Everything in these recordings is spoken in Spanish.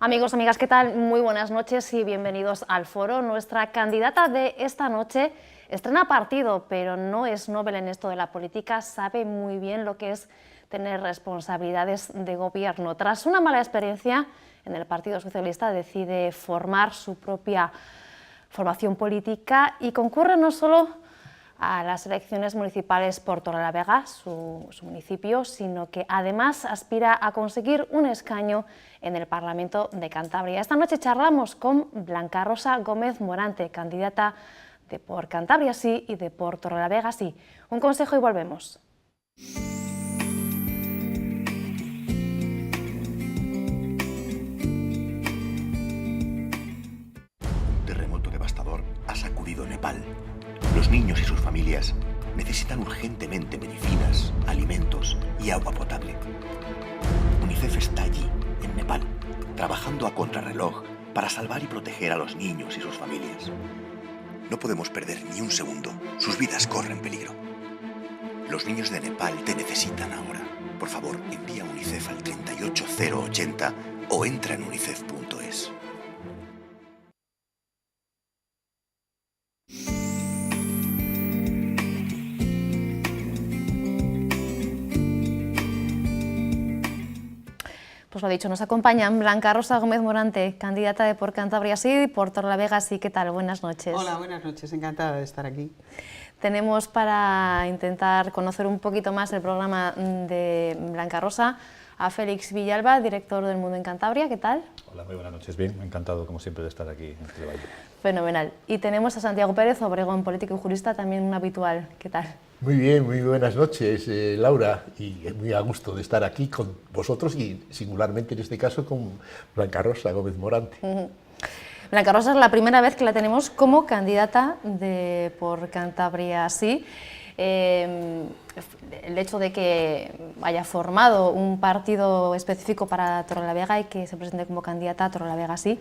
Amigos, amigas, ¿qué tal? Muy buenas noches y bienvenidos al foro. Nuestra candidata de esta noche estrena partido, pero no es novel en esto de la política, sabe muy bien lo que es tener responsabilidades de gobierno. Tras una mala experiencia en el Partido Socialista, decide formar su propia formación política y concurre no solo a las elecciones municipales por Torrelavega, su municipio, sino que además aspira a conseguir un escaño en el Parlamento de Cantabria. Esta noche charlamos con Blanca Rosa Gómez Morante, candidata de por Cantabria Sí y de por Torrelavega Sí. Un consejo y volvemos. Un terremoto devastador ha sacudido Nepal. Los niños y sus familias necesitan urgentemente medicinas, alimentos y agua potable. UNICEF está allí, en Nepal, trabajando a contrarreloj para salvar y proteger a los niños y sus familias. No podemos perder ni un segundo, sus vidas corren peligro. Los niños de Nepal te necesitan ahora. Por favor, envía UNICEF al 38080 o entra en unicef.es. Pues lo dicho, nos acompañan Blanca Rosa Gómez Morante, candidata de por Cantabria Sí y por Torrelavega Sí. ¿Qué tal? Buenas noches. Hola, buenas noches, encantada de estar aquí. Tenemos para intentar conocer un poquito más el programa de Blanca Rosa a Félix Villalba, director del Mundo en Cantabria. ¿Qué tal? Hola, muy buenas noches. Bien, encantado como siempre de estar aquí en Televalle. Fenomenal. Y tenemos a Santiago Pérez, Obregón, político y jurista, también un habitual. ¿Qué tal? Muy bien, muy buenas noches, Laura, y muy a gusto de estar aquí con vosotros y singularmente en este caso con Blanca Rosa Gómez Morante. Blanca Rosa es la primera vez que la tenemos como candidata de por Cantabria Sí. El hecho de que haya formado un partido específico para Torrelavega y que se presente como candidata a Torrelavega Sí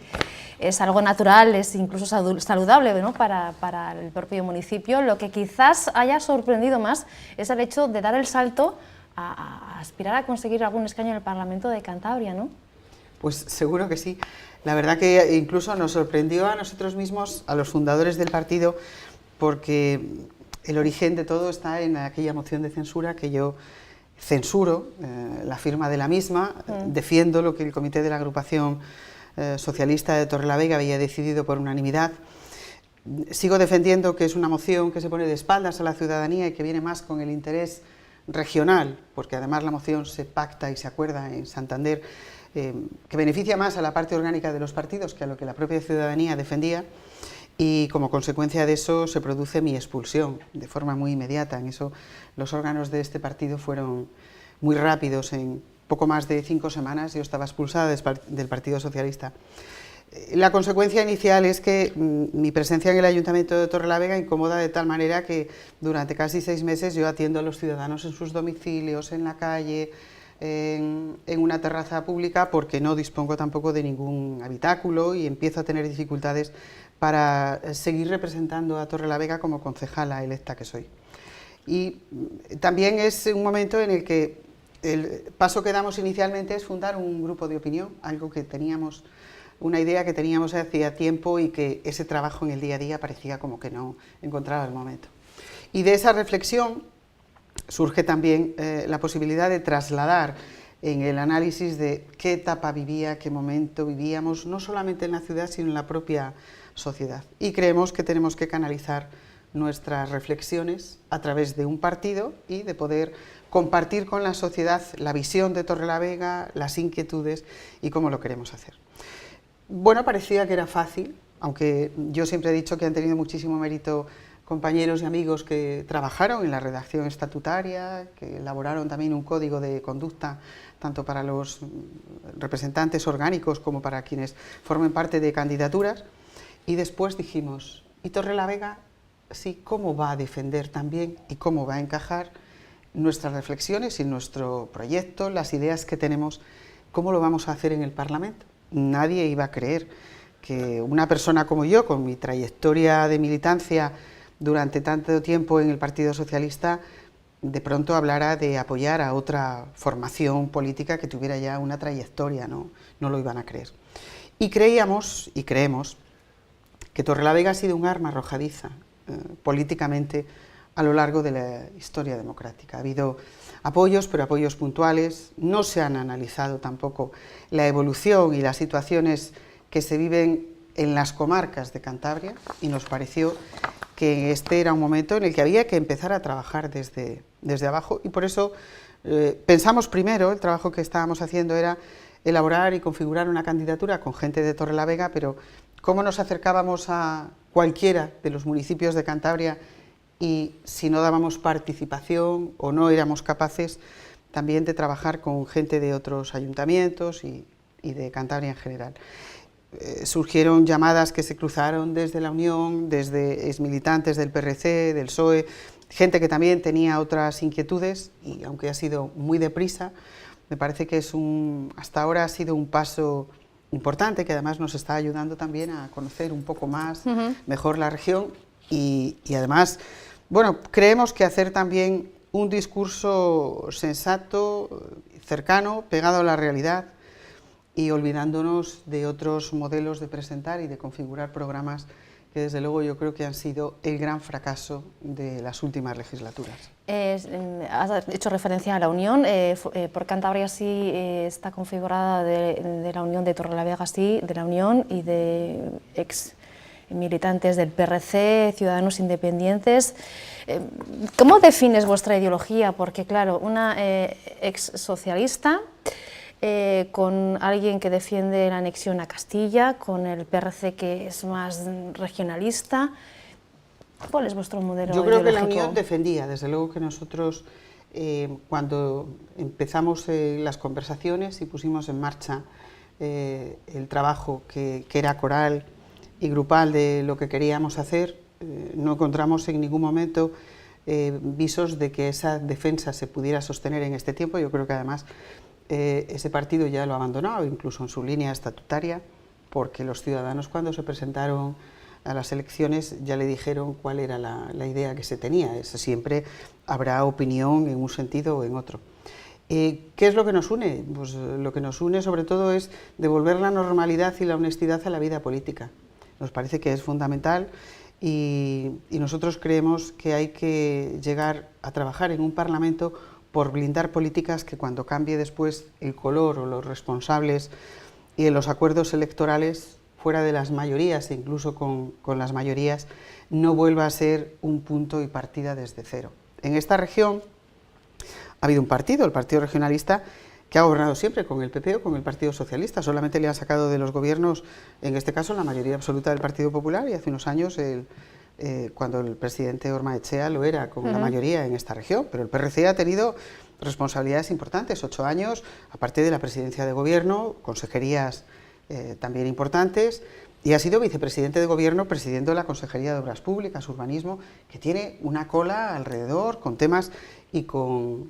es algo natural, es incluso saludable, ¿no? para el propio municipio. Lo que quizás haya sorprendido más es el hecho de dar el salto a aspirar a conseguir algún escaño en el Parlamento de Cantabria, ¿no? Pues seguro que sí. La verdad que incluso nos sorprendió a nosotros mismos, a los fundadores del partido, porque el origen de todo está en aquella moción de censura que yo censuro, la firma de la misma, defiendo lo que el comité de la agrupación socialista de Torrelavega había decidido por unanimidad. Sigo defendiendo que es una moción que se pone de espaldas a la ciudadanía y que viene más con el interés regional, porque además la moción se pacta y se acuerda en Santander, que beneficia más a la parte orgánica de los partidos que a lo que la propia ciudadanía defendía. Y como consecuencia de eso se produce mi expulsión de forma muy inmediata. En eso los órganos de este partido fueron muy rápidos. En poco más de 5 semanas yo estaba expulsada del Partido Socialista. La consecuencia inicial es que mi presencia en el Ayuntamiento de Torrelavega incomoda de tal manera que durante casi 6 meses yo atiendo a los ciudadanos en sus domicilios, en la calle, en una terraza pública, porque no dispongo tampoco de ningún habitáculo y empiezo a tener dificultades para seguir representando a Torrelavega como concejala electa que soy. Y también es un momento en el que el paso que damos inicialmente es fundar un grupo de opinión, algo que teníamos, una idea que teníamos hacía tiempo y que ese trabajo en el día a día parecía como que no encontraba el momento. Y de esa reflexión surge también la posibilidad de trasladar en el análisis de qué etapa vivía, qué momento vivíamos, no solamente en la ciudad, sino en la propia sociedad. Y creemos que tenemos que canalizar nuestras reflexiones a través de un partido y de poder compartir con la sociedad la visión de Torrelavega, las inquietudes y cómo lo queremos hacer. Bueno, parecía que era fácil, aunque yo siempre he dicho que han tenido muchísimo mérito compañeros y amigos que trabajaron en la redacción estatutaria, que elaboraron también un código de conducta tanto para los representantes orgánicos como para quienes formen parte de candidaturas. Y después dijimos, ¿y Torrelavega sí cómo va a defender también y cómo va a encajar nuestras reflexiones y nuestro proyecto, las ideas que tenemos, cómo lo vamos a hacer en el Parlamento? Nadie iba a creer que una persona como yo, con mi trayectoria de militancia durante tanto tiempo en el Partido Socialista, de pronto hablara de apoyar a otra formación política que tuviera ya una trayectoria, no lo iban a creer. Y creíamos y creemos que Torrelavega ha sido un arma arrojadiza políticamente a lo largo de la historia democrática. Ha habido apoyos, pero apoyos puntuales. No se han analizado tampoco la evolución y las situaciones que se viven en las comarcas de Cantabria, y nos pareció que este era un momento en el que había que empezar a trabajar desde abajo, y por eso pensamos primero, el trabajo que estábamos haciendo era elaborar y configurar una candidatura con gente de Torrelavega, pero cómo nos acercábamos a cualquiera de los municipios de Cantabria y si no dábamos participación o no éramos capaces también de trabajar con gente de otros ayuntamientos y de Cantabria en general. Surgieron llamadas que se cruzaron desde la Unión, desde exmilitantes del PRC, del PSOE, gente que también tenía otras inquietudes, y aunque ha sido muy deprisa, me parece que hasta ahora ha sido un paso importante, que además nos está ayudando también a conocer un poco más, mejor la región, y además, bueno, creemos que hacer también un discurso sensato, cercano, pegado a la realidad, y olvidándonos de otros modelos de presentar y de configurar programas que desde luego yo creo que han sido el gran fracaso de las últimas legislaturas. Has hecho referencia a la Unión, por Cantabria sí está configurada de la Unión de Torrelavega, sí, de la Unión y de ex militantes del PRC, Ciudadanos Independientes. ¿Cómo defines vuestra ideología? Porque claro, una ex socialista, con alguien que defiende la anexión a Castilla, con el PRC que es más regionalista. ¿Cuál es vuestro modelo ideológico? Yo creo que la Unión defendía, desde luego que nosotros cuando empezamos las conversaciones y pusimos en marcha el trabajo que era coral y grupal de lo que queríamos hacer, no encontramos en ningún momento visos de que esa defensa se pudiera sostener en este tiempo. Yo creo que además ese partido ya lo ha abandonado, incluso en su línea estatutaria, porque los ciudadanos cuando se presentaron a las elecciones ya le dijeron cuál era la idea que se tenía. Siempre habrá opinión en un sentido o en otro. ¿Qué es lo que nos une? Pues lo que nos une sobre todo es devolver la normalidad y la honestidad a la vida política. Nos parece que es fundamental y nosotros creemos que hay que llegar a trabajar en un Parlamento por blindar políticas que cuando cambie después el color o los responsables y en los acuerdos electorales, fuera de las mayorías e incluso con las mayorías, no vuelva a ser un punto y partida desde cero. En esta región ha habido un partido, el Partido Regionalista, que ha gobernado siempre con el PP o con el Partido Socialista. Solamente le han sacado de los gobiernos, en este caso, la mayoría absoluta del Partido Popular, y hace unos años cuando el presidente Ormaechea lo era con la mayoría en esta región, pero el PRC ha tenido responsabilidades importantes, 8 años, aparte de la presidencia de gobierno, consejerías también importantes, y ha sido vicepresidente de gobierno presidiendo la Consejería de Obras Públicas, Urbanismo, que tiene una cola alrededor con temas y con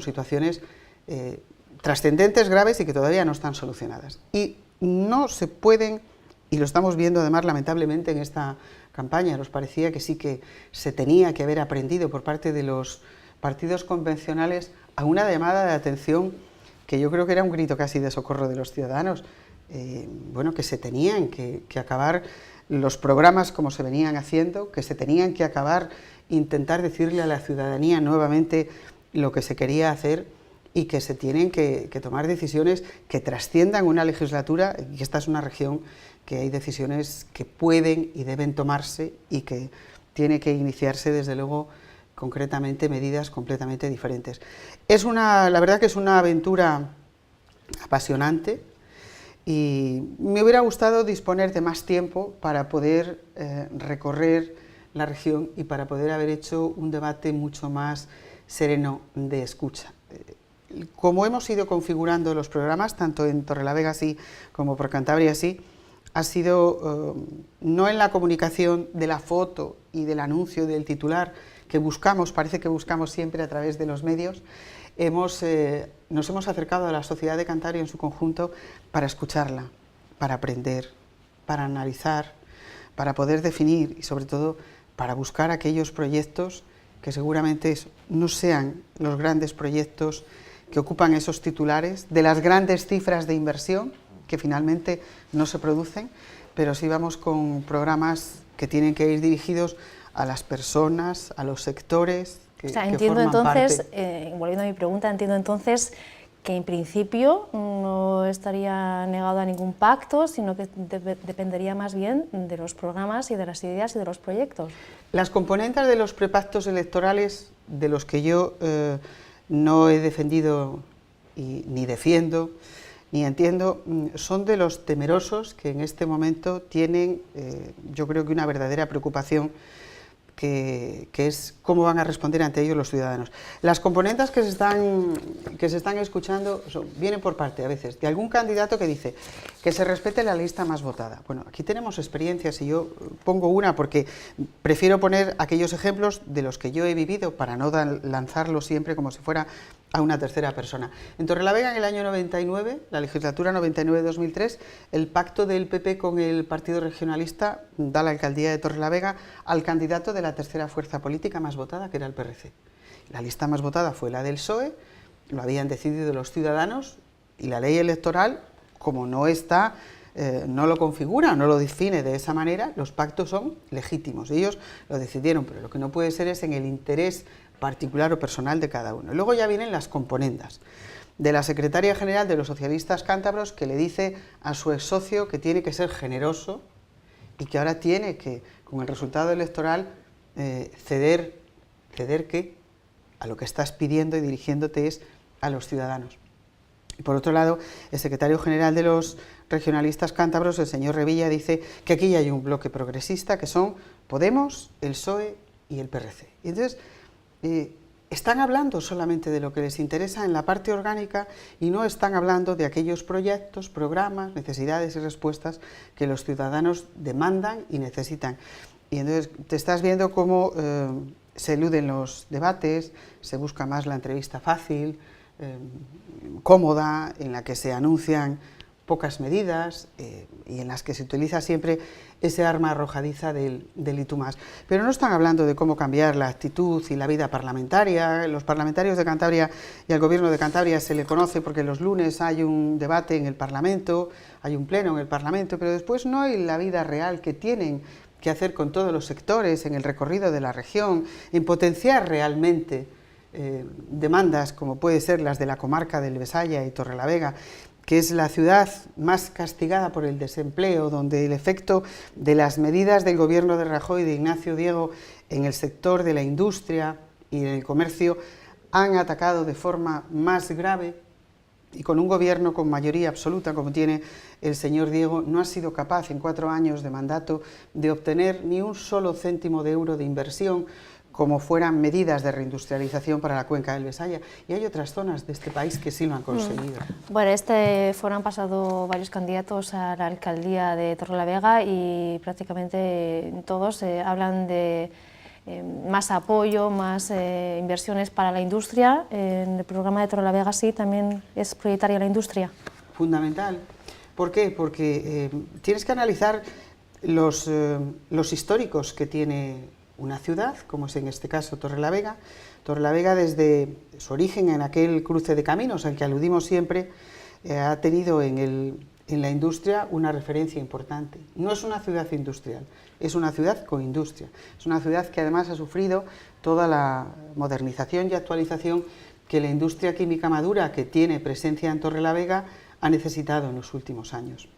situaciones trascendentes, graves y que todavía no están solucionadas. Y no se pueden, y lo estamos viendo además lamentablemente en esta campaña, nos parecía que sí que se tenía que haber aprendido por parte de los partidos convencionales a una llamada de atención que yo creo que era un grito casi de socorro de los ciudadanos, bueno, que se tenían que acabar los programas como se venían haciendo, que se tenían que acabar, intentar decirle a la ciudadanía nuevamente lo que se quería hacer y que se tienen que tomar decisiones que trasciendan una legislatura, y esta es una región que hay decisiones que pueden y deben tomarse y que tiene que iniciarse desde luego concretamente medidas completamente diferentes. La verdad que es una aventura apasionante y me hubiera gustado disponer de más tiempo para poder recorrer la región y para poder haber hecho un debate mucho más sereno de escucha. Como hemos ido configurando los programas, tanto en Torrelavega sí como por Cantabria sí, ha sido no en la comunicación de la foto y del anuncio del titular que buscamos, parece que buscamos siempre a través de los medios, nos hemos acercado a la sociedad de Cantabria en su conjunto para escucharla, para aprender, para analizar, para poder definir y sobre todo para buscar aquellos proyectos que seguramente no sean los grandes proyectos que ocupan esos titulares, de las grandes cifras de inversión que finalmente no se producen, pero sí vamos con programas que tienen que ir dirigidos a las personas, a los sectores que, o sea, que entiendo forman entonces, parte. volviendo a mi pregunta, entiendo entonces que en principio no estaría negado a ningún pacto, sino que dependería más bien de los programas y de las ideas y de los proyectos. Las componentes de los prepactos electorales, de los que yo no he defendido ni defiendo, ni entiendo, son de los temerosos que en este momento tienen, yo creo que una verdadera preocupación, que es cómo van a responder ante ellos los ciudadanos. Las componentes que se están escuchando vienen por parte, a veces, de algún candidato que dice que se respete la lista más votada. Bueno, aquí tenemos experiencias y yo pongo una porque prefiero poner aquellos ejemplos de los que yo he vivido para no lanzarlo siempre como si fuera a una tercera persona. En Torrelavega, en el año 99, la legislatura 99-2003, el pacto del PP con el Partido Regionalista da la alcaldía de Torrelavega al candidato de la tercera fuerza política más votada, que era el PRC. La lista más votada fue la del PSOE, lo habían decidido los ciudadanos, y la ley electoral, como no está, no lo configura, no lo define de esa manera, los pactos son legítimos. Ellos lo decidieron, pero lo que no puede ser es en el interés particular o personal de cada uno. Luego ya vienen las componendas de la secretaria general de los socialistas cántabros, que le dice a su ex socio que tiene que ser generoso y que ahora tiene que, con el resultado electoral, ceder ¿qué? A lo que estás pidiendo y dirigiéndote es a los ciudadanos. Y por otro lado, el secretario general de los regionalistas cántabros, el señor Revilla, dice que aquí ya hay un bloque progresista que son Podemos, el PSOE y el PRC. Y entonces están hablando solamente de lo que les interesa en la parte orgánica y no están hablando de aquellos proyectos, programas, necesidades y respuestas que los ciudadanos demandan y necesitan. Y entonces te estás viendo cómo se eluden los debates, se busca más la entrevista fácil, cómoda, en la que se anuncian pocas medidas y en las que se utiliza siempre ese arma arrojadiza del y tú más. Pero no están hablando de cómo cambiar la actitud y la vida parlamentaria. Los parlamentarios de Cantabria y al Gobierno de Cantabria se le conoce porque los lunes hay un debate en el Parlamento, hay un pleno en el Parlamento, pero después no hay la vida real que tienen que hacer con todos los sectores en el recorrido de la región, en potenciar realmente demandas como puede ser las de la comarca del Besaya y Torrelavega, que es la ciudad más castigada por el desempleo, donde el efecto de las medidas del gobierno de Rajoy y de Ignacio Diego en el sector de la industria y en el comercio han atacado de forma más grave, y con un gobierno con mayoría absoluta como tiene el señor Diego, no ha sido capaz en 4 años de mandato de obtener ni un solo céntimo de euro de inversión, como fueran medidas de reindustrialización para la cuenca del Besaya. Y hay otras zonas de este país que sí lo han conseguido. Bueno, este foro han pasado varios candidatos a la alcaldía de Torrelavega y prácticamente todos hablan de más apoyo, más inversiones para la industria. En el programa de Torrelavega sí también es prioritaria la industria. Fundamental. ¿Por qué? Porque tienes que analizar los históricos que tiene una ciudad, como es en este caso Torrelavega. Torrelavega, desde su origen en aquel cruce de caminos al que aludimos siempre, ha tenido en la industria una referencia importante. No es una ciudad industrial, es una ciudad con industria. Es una ciudad que además ha sufrido toda la modernización y actualización que la industria química madura, que tiene presencia en Torrelavega, ha necesitado en los últimos años.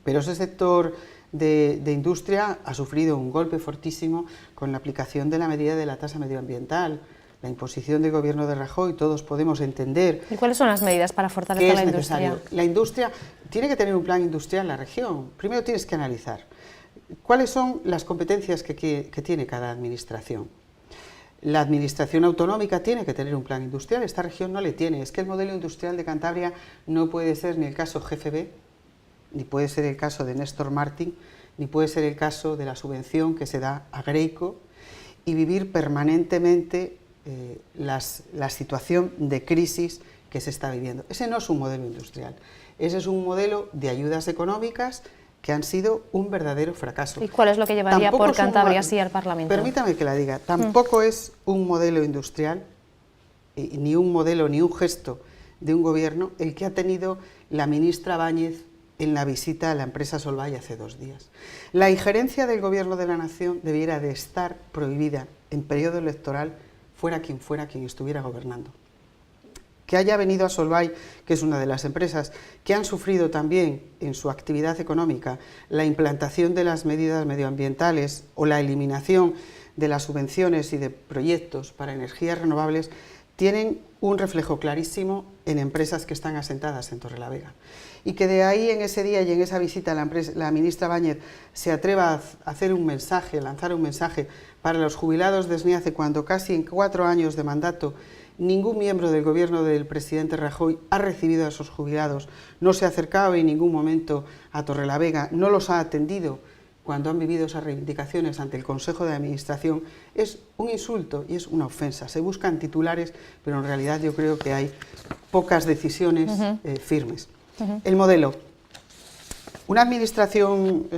Pero ese sector de industria ha sufrido un golpe fortísimo con la aplicación de la medida de la tasa medioambiental, la imposición del gobierno de Rajoy. Todos podemos entender. ¿Y cuáles son las medidas para fortalecer la industria? La industria tiene que tener un plan industrial en la región. Primero tienes que analizar cuáles son las competencias que tiene cada administración. La administración autonómica tiene que tener un plan industrial, esta región no le tiene. Es que el modelo industrial de Cantabria no puede ser ni el caso GFB, ni puede ser el caso de Néstor Martín, ni puede ser el caso de la subvención que se da a Greico, y vivir permanentemente la situación de crisis que se está viviendo. Ese no es un modelo industrial, ese es un modelo de ayudas económicas que han sido un verdadero fracaso. ¿Y cuál es lo que llevaría por Cantabria así al Parlamento? Permítame que la diga, tampoco es un modelo industrial, ni un modelo, ni un gesto de un gobierno el que ha tenido la ministra Báñez en la visita a la empresa Solvay hace 2 días. La injerencia del Gobierno de la Nación debiera de estar prohibida en periodo electoral, fuera quien estuviera gobernando. Que haya venido a Solvay, que es una de las empresas que han sufrido también en su actividad económica la implantación de las medidas medioambientales o la eliminación de las subvenciones y de proyectos para energías renovables, tienen un reflejo clarísimo en empresas que están asentadas en Torrelavega. Y que de ahí, en ese día y en esa visita, la ministra Báñez se atreva a hacer un mensaje, lanzar un mensaje para los jubilados de SNIACE, cuando casi en 4 años de mandato ningún miembro del gobierno del presidente Rajoy ha recibido a esos jubilados, no se ha acercado en ningún momento a Torrelavega, no los ha atendido cuando han vivido esas reivindicaciones ante el Consejo de Administración, es un insulto y es una ofensa. Se buscan titulares, pero en realidad yo creo que hay pocas decisiones firmes. El modelo. Una administración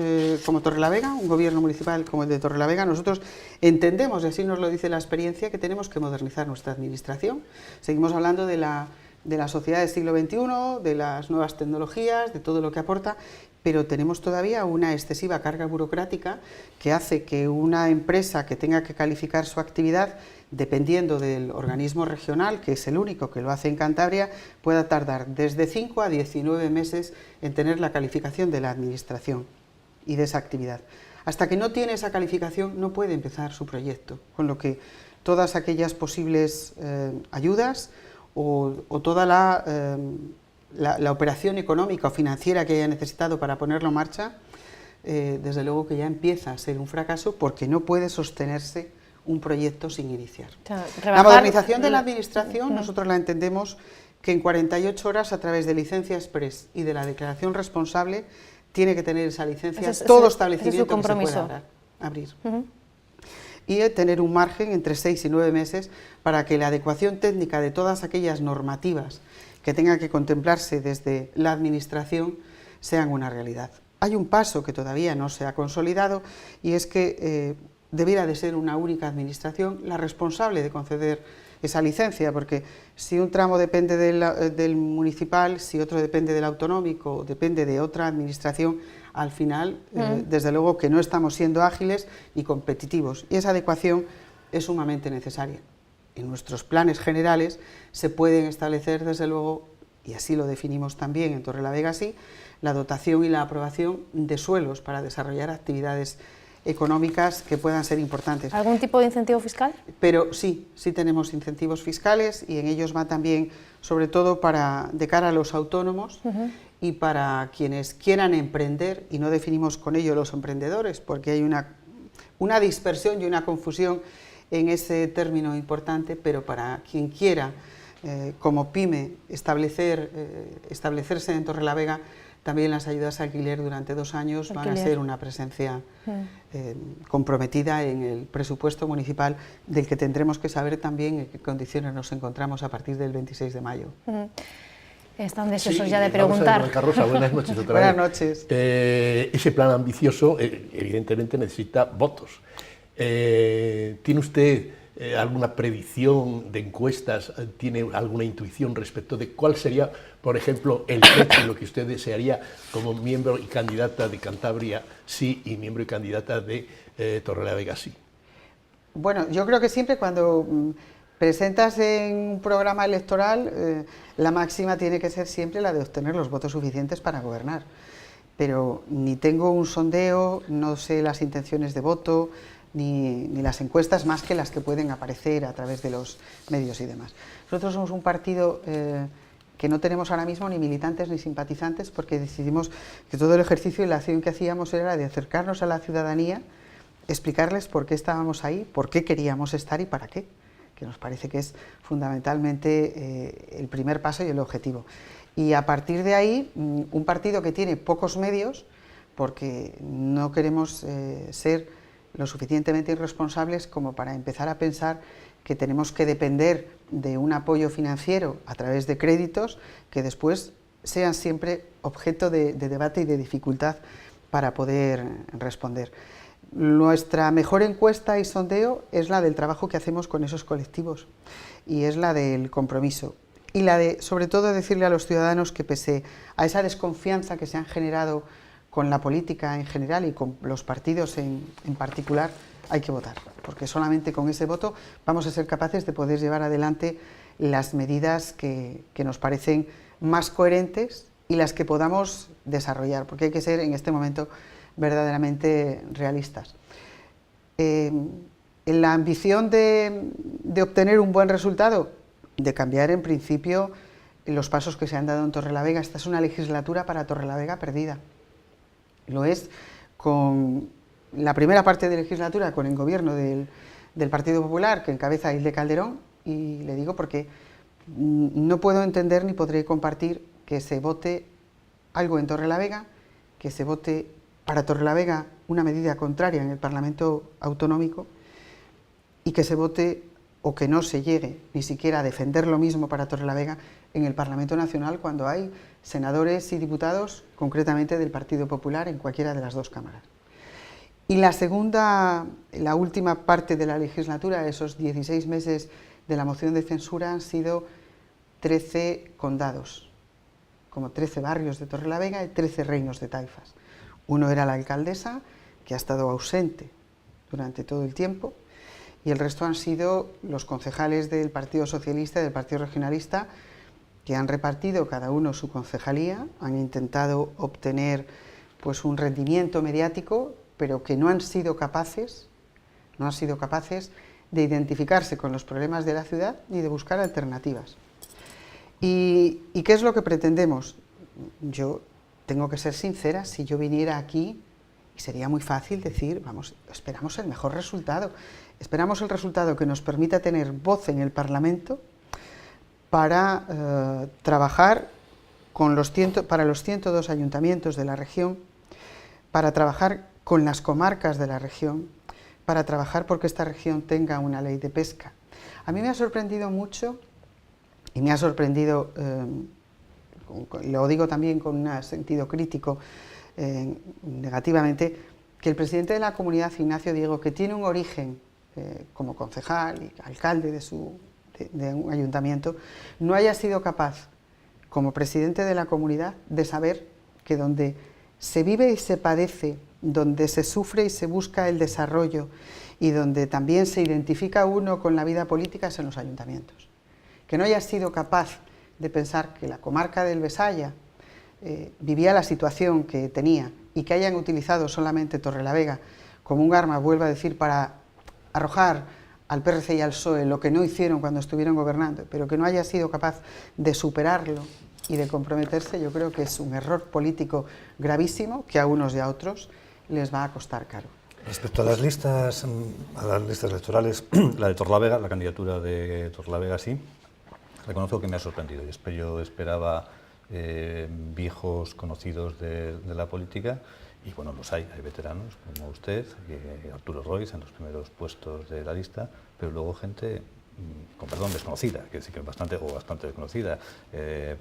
como Torrelavega, un gobierno municipal como el de Torrelavega, nosotros entendemos, y así nos lo dice la experiencia, que tenemos que modernizar nuestra administración. Seguimos hablando de la sociedad del siglo XXI, de las nuevas tecnologías, de todo lo que aporta, pero tenemos todavía una excesiva carga burocrática que hace que una empresa que tenga que calificar su actividad dependiendo del organismo regional, que es el único que lo hace en Cantabria, pueda tardar desde 5 a 19 meses en tener la calificación de la administración y de esa actividad. Hasta que no tiene esa calificación no puede empezar su proyecto, con lo que todas aquellas posibles ayudas o toda la operación económica o financiera que haya necesitado para ponerlo en marcha, desde luego que ya empieza a ser un fracaso, porque no puede sostenerse un proyecto sin iniciar. O sea, la modernización de la administración, nosotros la entendemos que en 48 horas, a través de licencia express y de la declaración responsable, tiene que tener esa licencia todo establecimiento que se pueda abrir. Y tener un margen entre 6 y 9 meses para que la adecuación técnica de todas aquellas normativas que tengan que contemplarse desde la administración sean una realidad. Hay un paso que todavía no se ha consolidado, y es que debiera de ser una única administración la responsable de conceder esa licencia, porque si un tramo depende del municipal, si otro depende del autonómico, o depende de otra administración, al final, desde luego que no estamos siendo ágiles y competitivos, y esa adecuación es sumamente necesaria. En nuestros planes generales se pueden establecer, desde luego, y así lo definimos también en Torrelavega, sí, la dotación y la aprobación de suelos para desarrollar actividades económicas que puedan ser importantes. ¿Algún tipo de incentivo fiscal? Pero sí tenemos incentivos fiscales, y en ellos va también, sobre todo de cara a los autónomos y para quienes quieran emprender, y no definimos con ello los emprendedores, porque hay una dispersión y una confusión en ese término importante, pero para quien quiera, como pyme, establecerse en Torrelavega, también las ayudas a alquiler durante 2 años van a ser una presencia comprometida en el presupuesto municipal, del que tendremos que saber también en qué condiciones nos encontramos a partir del 26 de mayo. Están deseosos ya de preguntar. Rosa, buenas noches otra vez. Buenas noches. Ese plan ambicioso evidentemente necesita votos. ¿Tiene usted alguna predicción de encuestas? ¿Tiene alguna intuición respecto de cuál sería, por ejemplo, el techo, lo que usted desearía como miembro y candidata de Cantabria sí y miembro y candidata de Torrelavega sí? Bueno, yo creo que siempre cuando presentas en un programa electoral, la máxima tiene que ser siempre la de obtener los votos suficientes para gobernar. Pero ni tengo un sondeo, no sé las intenciones de voto, ni las encuestas, más que las que pueden aparecer a través de los medios y demás. Nosotros somos un partido que no tenemos ahora mismo ni militantes ni simpatizantes, porque decidimos que todo el ejercicio y la acción que hacíamos era de acercarnos a la ciudadanía, explicarles por qué estábamos ahí, por qué queríamos estar y para qué, que nos parece que es fundamentalmente el primer paso y el objetivo. Y a partir de ahí, un partido que tiene pocos medios, porque no queremos ser lo suficientemente irresponsables como para empezar a pensar que tenemos que depender de un apoyo financiero a través de créditos que después sean siempre objeto de debate y de dificultad para poder responder. Nuestra mejor encuesta y sondeo es la del trabajo que hacemos con esos colectivos, y es la del compromiso. y la de, sobre todo, decirle a los ciudadanos que pese a esa desconfianza que se han generado con la política en general y con los partidos en particular, hay que votar, porque solamente con ese voto vamos a ser capaces de poder llevar adelante las medidas que nos parecen más coherentes y las que podamos desarrollar, porque hay que ser en este momento verdaderamente realistas. En la ambición de obtener un buen resultado, de cambiar en principio los pasos que se han dado en Torrelavega, esta es una legislatura para Torrelavega perdida. Lo es con la primera parte de legislatura, con el gobierno del Partido Popular que encabeza Hilde Calderón, y le digo porque no puedo entender ni podré compartir que se vote algo en Torrelavega, que se vote para Torrelavega una medida contraria en el Parlamento Autonómico y que se vote o que no se llegue ni siquiera a defender lo mismo para Torrelavega en el Parlamento Nacional cuando hay senadores y diputados, concretamente del Partido Popular, en cualquiera de las dos cámaras. Y la última parte de la legislatura, esos 16 meses de la moción de censura, han sido 13 condados, como 13 barrios de Torrelavega y 13 reinos de taifas. Uno era la alcaldesa, que ha estado ausente durante todo el tiempo, y el resto han sido los concejales del Partido Socialista y del Partido Regionalista, que han repartido cada uno su concejalía, han intentado obtener pues un rendimiento mediático, pero que no han sido capaces de identificarse con los problemas de la ciudad ni de buscar alternativas. ¿Y qué es lo que pretendemos? Yo tengo que ser sincera, si yo viniera aquí, sería muy fácil decir, vamos, esperamos el mejor resultado, esperamos el resultado que nos permita tener voz en el Parlamento para trabajar para los 102 ayuntamientos de la región, para trabajar con las comarcas de la región, para trabajar porque esta región tenga una ley de pesca. A mí me ha sorprendido mucho, y me ha sorprendido, lo digo también con un sentido crítico, negativamente, que el presidente de la comunidad, Ignacio Diego, que tiene un origen como concejal y alcalde de un ayuntamiento, no haya sido capaz, como presidente de la comunidad, de saber que donde se vive y se padece, donde se sufre y se busca el desarrollo y donde también se identifica uno con la vida política es en los ayuntamientos. Que no haya sido capaz de pensar que la comarca del Besaya vivía la situación que tenía y que hayan utilizado solamente Torrelavega como un arma, vuelvo a decir, para arrojar al PRC y al PSOE lo que no hicieron cuando estuvieron gobernando, pero que no haya sido capaz de superarlo y de comprometerse, yo creo que es un error político gravísimo que a unos y a otros les va a costar caro. Respecto a las listas electorales, la de Torrelavega, la candidatura de Torrelavega sí, reconozco que me ha sorprendido. Yo esperaba viejos conocidos de la política, y bueno, los hay veteranos como usted, Arturo Roig en los primeros puestos de la lista, pero luego gente, con perdón, desconocida, que sí que es bastante desconocida,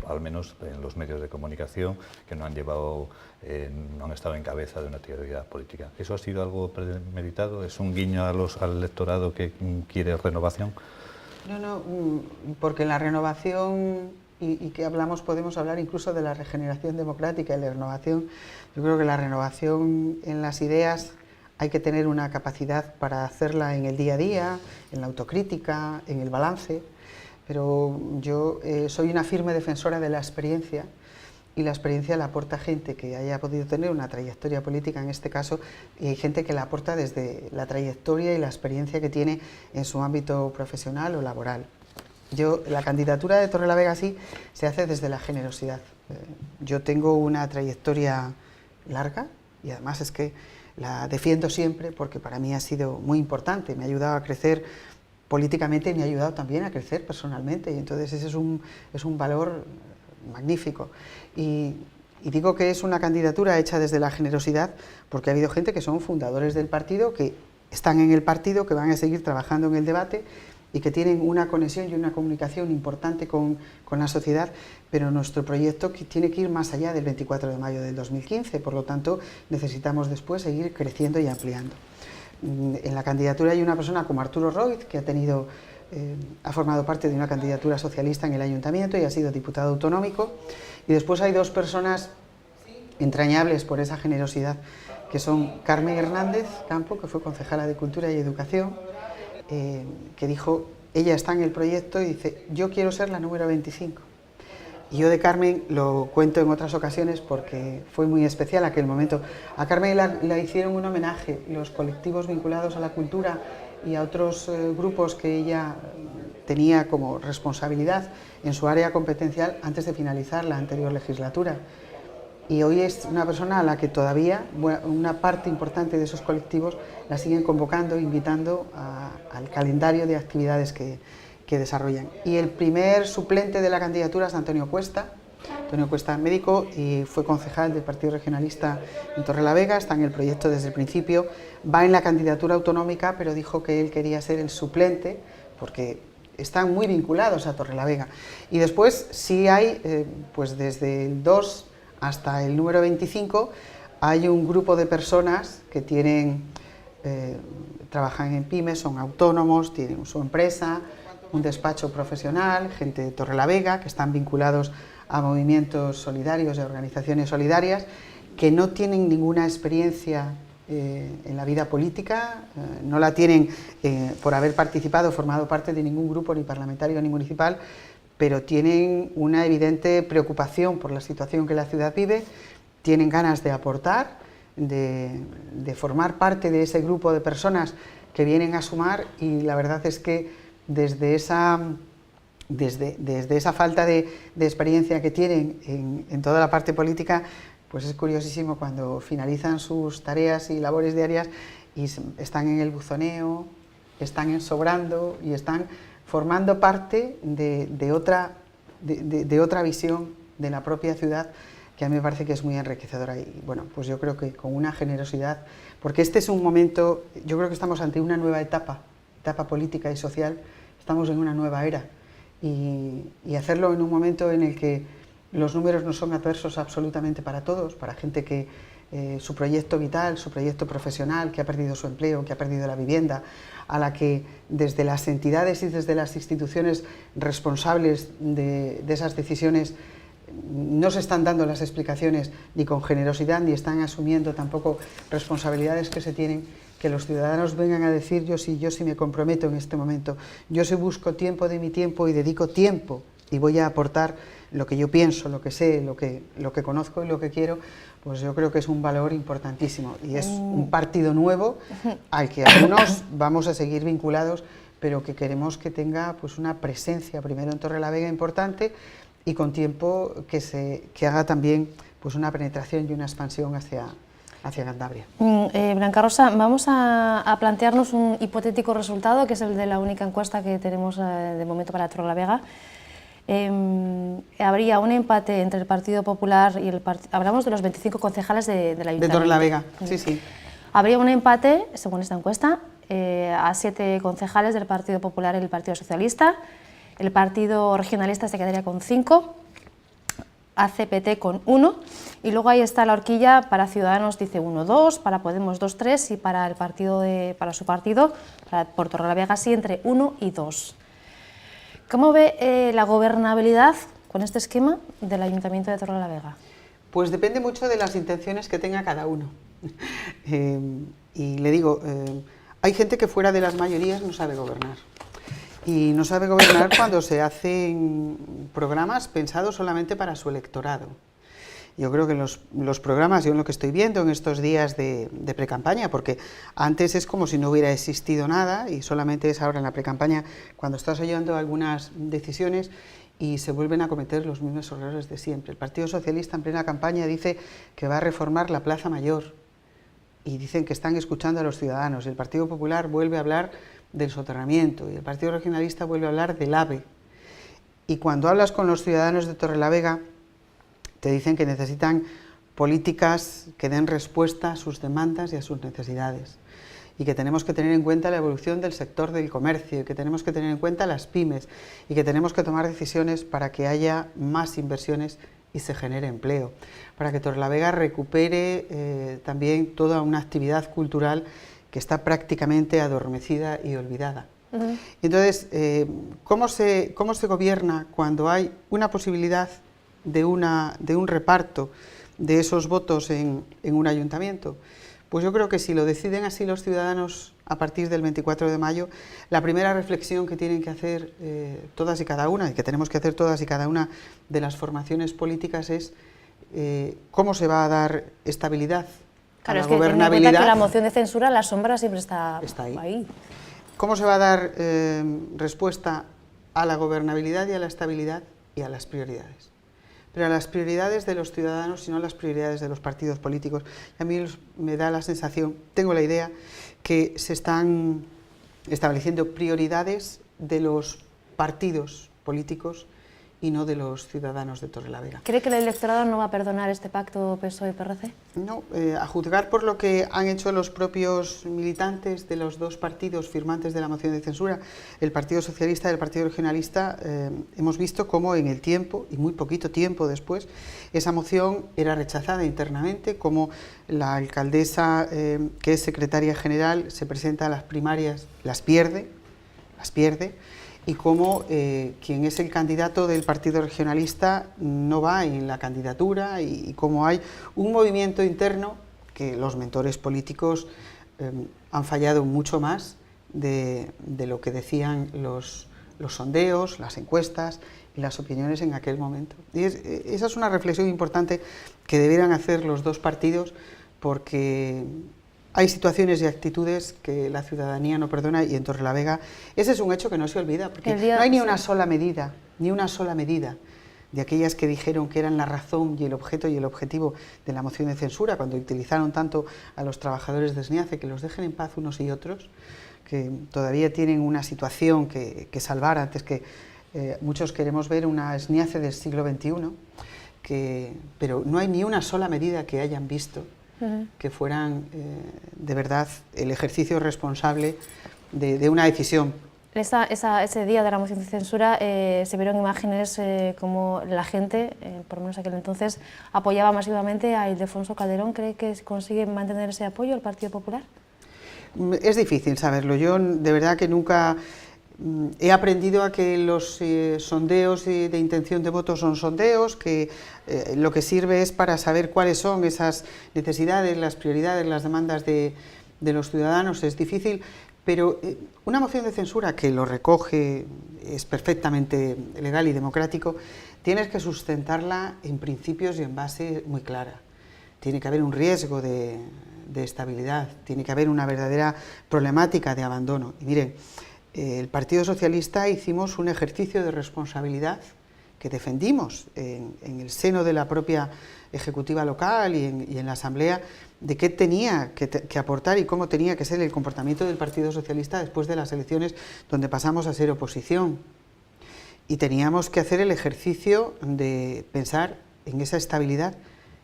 al menos en los medios de comunicación, que no han estado en cabeza de una teoría política. ¿Eso ha sido algo premeditado? ¿Es un guiño al electorado que quiere renovación? No, porque la renovación y que podemos hablar incluso de la regeneración democrática y la renovación. Yo creo que la renovación en las ideas hay que tener una capacidad para hacerla en el día a día, en la autocrítica, en el balance, pero yo soy una firme defensora de la experiencia, y la experiencia la aporta gente que haya podido tener una trayectoria política en este caso, y hay gente que la aporta desde la trayectoria y la experiencia que tiene en su ámbito profesional o laboral. La candidatura de Torrelavega sí se hace desde la generosidad. Yo tengo una trayectoria larga y además es que la defiendo siempre porque para mí ha sido muy importante, me ha ayudado a crecer políticamente y me ha ayudado también a crecer personalmente, y entonces ese es un valor magnífico. Y digo que es una candidatura hecha desde la generosidad porque ha habido gente que son fundadores del partido, que están en el partido, que van a seguir trabajando en el debate y que tienen una conexión y una comunicación importante con la sociedad, pero nuestro proyecto tiene que ir más allá del 24 de mayo del 2015, por lo tanto necesitamos después seguir creciendo y ampliando. En la candidatura hay una persona como Arturo Roig, que ha tenido ha formado parte de una candidatura socialista en el ayuntamiento y ha sido diputado autonómico. Y después hay dos personas entrañables por esa generosidad, que son Carmen Hernández Campo, que fue concejala de Cultura y Educación, que dijo, ella está en el proyecto y dice, yo quiero ser la número 25. Y yo de Carmen lo cuento en otras ocasiones porque fue muy especial aquel momento. A Carmen la hicieron un homenaje, los colectivos vinculados a la cultura y a otros grupos que ella tenía como responsabilidad en su área competencial antes de finalizar la anterior legislatura. Y hoy es una persona a la que todavía una parte importante de esos colectivos la siguen convocando, invitando al calendario de actividades que desarrollan. Y el primer suplente de la candidatura es Antonio Cuesta. Antonio Cuesta, médico, y fue concejal del Partido Regionalista en Torrelavega, está en el proyecto desde el principio, va en la candidatura autonómica, pero dijo que él quería ser el suplente, porque están muy vinculados a Torrelavega. Y después sí hay, pues desde el 2 hasta el número 25, hay un grupo de personas que tienen, trabajan en pymes, son autónomos, tienen su empresa, un despacho profesional, gente de Torrelavega, que están vinculados a movimientos solidarios y organizaciones solidarias, que no tienen ninguna experiencia en la vida política, no la tienen por haber participado, formado parte de ningún grupo ni parlamentario ni municipal, pero tienen una evidente preocupación por la situación que la ciudad vive, tienen ganas de aportar, de formar parte de ese grupo de personas que vienen a sumar, y la verdad es que desde esa falta de experiencia que tienen en toda la parte política, pues es curiosísimo cuando finalizan sus tareas y labores diarias y están en el buzoneo, están ensobrando y están formando parte de otra visión de la propia ciudad, que a mí me parece que es muy enriquecedora. Y bueno, pues yo creo que con una generosidad, porque este es un momento, yo creo que estamos ante una nueva etapa política y social, estamos en una nueva era, y hacerlo en un momento en el que los números no son adversos absolutamente para todos, para gente que su proyecto vital, su proyecto profesional, que ha perdido su empleo, que ha perdido la vivienda, a la que desde las entidades y desde las instituciones responsables de esas decisiones no se están dando las explicaciones ni con generosidad, ni están asumiendo tampoco responsabilidades que se tienen, que los ciudadanos vengan a decir yo sí me comprometo en este momento, yo sí busco tiempo de mi tiempo y dedico tiempo y voy a aportar lo que yo pienso, lo que sé, lo que conozco y lo que quiero, pues yo creo que es un valor importantísimo y es un partido nuevo al que algunos vamos a seguir vinculados, pero que queremos que tenga pues una presencia primero en Torrelavega importante y con tiempo que haga también pues una penetración y una expansión hacia Cantabria. Blanca Rosa, vamos a plantearnos un hipotético resultado, que es el de la única encuesta que tenemos de momento para Torrelavega. Habría un empate entre el Partido Popular y el Partido... Hablamos de los 25 concejales del Ayuntamiento. De Torrelavega, sí. Habría un empate, según esta encuesta, a 7 concejales del Partido Popular y el Partido Socialista. El Partido Regionalista se quedaría con 5, ACPT con 1, y luego ahí está la horquilla. Para Ciudadanos dice 1-2, para Podemos 2-3 y para su partido, por Torrelavega sí, entre 1 y 2. ¿Cómo ve la gobernabilidad con este esquema del Ayuntamiento de Torrelavega? Pues depende mucho de las intenciones que tenga cada uno. Y le digo, hay gente que fuera de las mayorías no sabe gobernar. Y no sabe gobernar cuando se hacen programas pensados solamente para su electorado. Yo creo que los programas, yo en lo que estoy viendo en estos días de precampaña, porque antes es como si no hubiera existido nada y solamente es ahora en la precampaña cuando estás oyendo algunas decisiones y se vuelven a cometer los mismos errores de siempre. El Partido Socialista en plena campaña dice que va a reformar la Plaza Mayor y dicen que están escuchando a los ciudadanos. El Partido Popular vuelve a hablar del soterramiento y el Partido Regionalista vuelve a hablar del AVE. Y cuando hablas con los ciudadanos de Torrelavega, te dicen que necesitan políticas que den respuesta a sus demandas y a sus necesidades, y que tenemos que tener en cuenta la evolución del sector del comercio, y que tenemos que tener en cuenta las pymes, y que tenemos que tomar decisiones para que haya más inversiones y se genere empleo, para que Torrelavega recupere también toda una actividad cultural que está prácticamente adormecida y olvidada. Entonces, ¿cómo se gobierna cuando hay una posibilidad de un reparto de esos votos en un ayuntamiento? Pues yo creo que si lo deciden así los ciudadanos a partir del 24 de mayo, la primera reflexión que tienen que hacer todas y cada una, y que tenemos que hacer todas y cada una de las formaciones políticas, es cómo se va a dar estabilidad a la gobernabilidad. Teniendo en cuenta que la moción de censura, la sombra siempre está ahí. ¿Cómo se va a dar respuesta a la gobernabilidad y a la estabilidad y a las prioridades? Pero a las prioridades de los ciudadanos y no a las prioridades de los partidos políticos. Y a mí me da la sensación, tengo la idea, que se están estableciendo prioridades de los partidos políticos y no de los ciudadanos de Torrelavega. ¿Cree que el electorado no va a perdonar este pacto PSOE-PRC? No, a juzgar por lo que han hecho los propios militantes de los dos partidos firmantes de la moción de censura, el Partido Socialista y el Partido Regionalista, hemos visto cómo en el tiempo, y muy poquito tiempo después, esa moción era rechazada internamente, como la alcaldesa, que es secretaria general, se presenta a las primarias, las pierde, y cómo quien es el candidato del Partido Regionalista no va en la candidatura, y cómo hay un movimiento interno que los mentores políticos han fallado mucho más de lo que decían los sondeos, las encuestas y las opiniones en aquel momento. Y esa es una reflexión importante que debieran hacer los dos partidos, porque hay situaciones y actitudes que la ciudadanía no perdona, y en Torrelavega ese es un hecho que no se olvida, porque no hay ni una sola medida de aquellas que dijeron que eran la razón y el objeto y el objetivo de la moción de censura, cuando utilizaron tanto a los trabajadores de SNIACE, que los dejen en paz unos y otros, que todavía tienen una situación que salvar antes que muchos queremos ver una SNIACE del siglo XXI, pero no hay ni una sola medida que hayan visto que fueran de verdad el ejercicio responsable de una decisión. Ese día de la moción de censura se vieron imágenes como la gente, por lo menos aquel entonces, apoyaba masivamente a Ildefonso Calderón. ¿Cree que consigue mantener ese apoyo el Partido Popular? Es difícil saberlo. Yo de verdad que nunca he aprendido a que los sondeos de intención de voto son sondeos, que lo que sirve es para saber cuáles son esas necesidades, las prioridades, las demandas de los ciudadanos. Es difícil, pero una moción de censura que lo recoge, es perfectamente legal y democrático, tienes que sustentarla en principios y en base muy clara. Tiene que haber un riesgo de estabilidad, tiene que haber una verdadera problemática de abandono. Y miren, el Partido Socialista hicimos un ejercicio de responsabilidad que defendimos en el seno de la propia ejecutiva local y en la Asamblea, de qué tenía que aportar y cómo tenía que ser el comportamiento del Partido Socialista después de las elecciones, donde pasamos a ser oposición. Y teníamos que hacer el ejercicio de pensar en esa estabilidad,